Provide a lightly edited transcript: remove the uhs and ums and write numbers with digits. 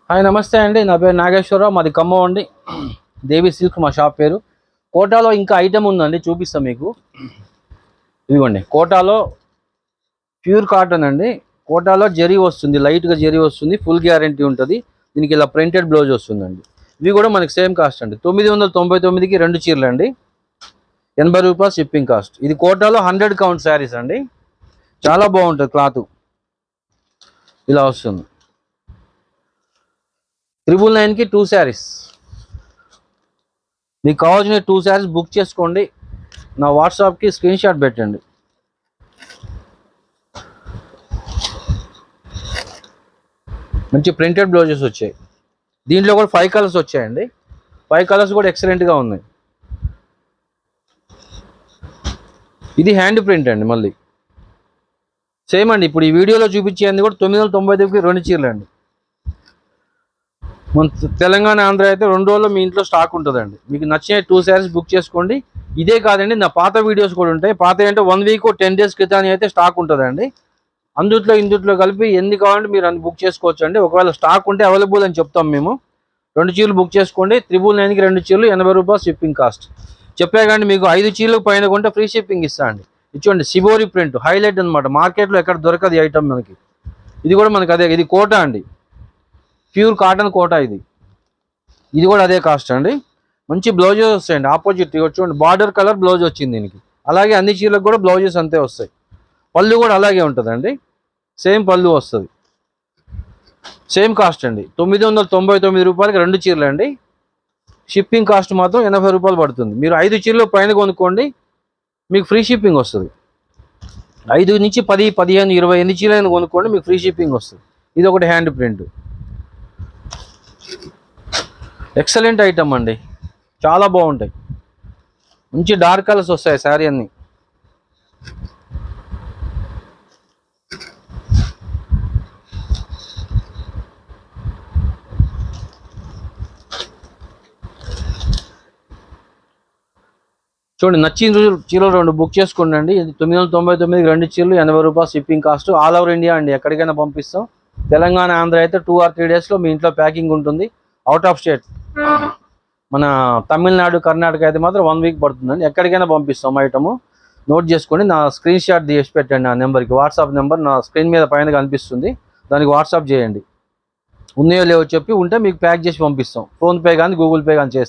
Hi నమస్తే అండి. నా పేరు నాగేశ్వరరావు, మాది ఖమ్మం అండి. దేవి సిల్క్ మా షాప్ పేరు. కోటాలో ఇంకా ఐటమ్ ఉందండి, చూపిస్తాం మీకు. ఇదిగోండి, కోటాలో ప్యూర్ కాటన్ అండి. కోటాలో జరీ వస్తుంది, లైట్గా జరీ వస్తుంది, ఫుల్ గ్యారంటీ ఉంటుంది. దీనికి ఇలా ప్రింటెడ్ బ్లౌజ్ వస్తుందండి. ఇవి కూడా మనకి సేమ్ కాస్ట్ అండి. 999కి 2 చీరలు అండి, 80 రూపాయలు షిప్పింగ్ కాస్ట్. ఇది కోటాలో 100 కౌంట్ శారీస్ అండి. చాలా బాగుంటుంది క్లాత్. ఇలా వస్తుంది. 999కి 2 శారీస్. మీకు కావాల్సిన 2 శారీస్ బుక్ చేసుకోండి. నా వాట్సాప్కి స్క్రీన్ షాట్ పెట్టండి. మంచి ప్రింటెడ్ బ్లౌజెస్ వచ్చాయి. దీంట్లో కూడా 5 కలర్స్ వచ్చాయండి. 5 కలర్స్ కూడా ఎక్సలెంట్గా ఉన్నాయి. ఇది హ్యాండ్ ప్రింట్ అండి. మళ్ళీ సేమ్ అండి. ఇప్పుడు ఈ వీడియోలో చూపించేది కూడా 999కి 2 చీరలు అండి. మన తెలంగాణ ఆంధ్ర అయితే 2 రోజుల్లో మీ ఇంట్లో స్టాక్ ఉంటుందండి. మీకు నచ్చిన 2 శారీస్ బుక్ చేసుకోండి. ఇదే కాదండి, నా పాత వీడియోస్ కూడా ఉంటాయి. పాత అంటే 1 వీక్ 10 డేస్ క్రితం అయితే స్టాక్ ఉంటుందండి. ఇందుట్లో కలిపి ఎన్ని కావాలంటే మీరు అన్ని బుక్ చేసుకోవచ్చు అండి. ఒకవేళ స్టాక్ ఉంటే అవైలబుల్ అని చెప్తాం మేము. 2 చీరలు బుక్ చేసుకోండి. 999కి 2 చీరలు, 80 రూపాయలు షిప్పింగ్ కాస్ట్. చెప్పే కానీ మీకు 5 చీరలకు పైన కొంటే ఫ్రీ షిప్పింగ్ ఇస్తా అండి. ఇచ్చోండి, సిబోరి ప్రింట్ హైలైట్ అనమాట. మార్కెట్లో ఎక్కడ దొరకదు ఐటమ్ మనకి. ఇది కూడా మనకి అదే. ఇది కోటా అండి, ప్యూర్ కాటన్ కోటా. ఇది కూడా అదే కాస్ట్ అండి. మంచి బ్లౌజెస్ వస్తాయండి. ఆపోజిట్ చూడండి, బార్డర్ కలర్ బ్లౌజ్ వచ్చింది దీనికి. అలాగే అన్ని చీరలకు కూడా బ్లౌజెస్ అంతే వస్తాయి. పళ్ళు కూడా అలాగే ఉంటుందండి, సేమ్ పళ్ళు వస్తుంది. సేమ్ కాస్ట్ అండి. 999 రూపాయలకి 2 చీరలు అండి. షిప్పింగ్ కాస్ట్ మాత్రం 80 రూపాయలు పడుతుంది. మీరు 5 చీరలు పైన కొనుక్కోండి, మీకు ఫ్రీ షిప్పింగ్ వస్తుంది. 5 నుంచి 10, 15, 20 ఎన్ని చీరలు కొనుక్కోండి, మీకు ఫ్రీ షిప్పింగ్ వస్తుంది. ఇది ఒకటి హ్యాండ్ ప్రింట్. ఎక్సలెంట్ ఐటమ్ అండి, చాలా బాగుంటాయి. మంచి డార్క్ కలర్స్ వస్తాయి శారీ అన్ని. చూడండి, నచ్చిన చీరలు 2 బుక్ చేసుకోండి అండి. 999కి 2 చీరలు, 80 రూపాయలు shipping cost. All over India అండి, ఎక్కడికైనా పంపిస్తాం. తెలంగాణ ఆంధ్ర అయితే 2 or 3 డేస్లో మీ ఇంట్లో ప్యాకింగ్ ఉంటుంది. అవుట్ ఆఫ్ స్టేట్ మన తమిళనాడు, కర్ణాటక అయితే మాత్రం 1 వీక్ పడుతుందండి. ఎక్కడికైనా పంపిస్తాం ఐటము. నోట్ చేసుకోండి, నా స్క్రీన్ షాట్ తీసి పెట్టండి. నా నెంబర్కి వాట్సాప్ నెంబర్ నా స్క్రీన్ మీద పైన కనిపిస్తుంది, దానికి వాట్సాప్ చేయండి. ఉన్నాయో లేవో చెప్పి ఉంటే మీకు ప్యాక్ చేసి పంపిస్తాం. ఫోన్పే కానీ గూగుల్ పే కానీ చేస్తాం.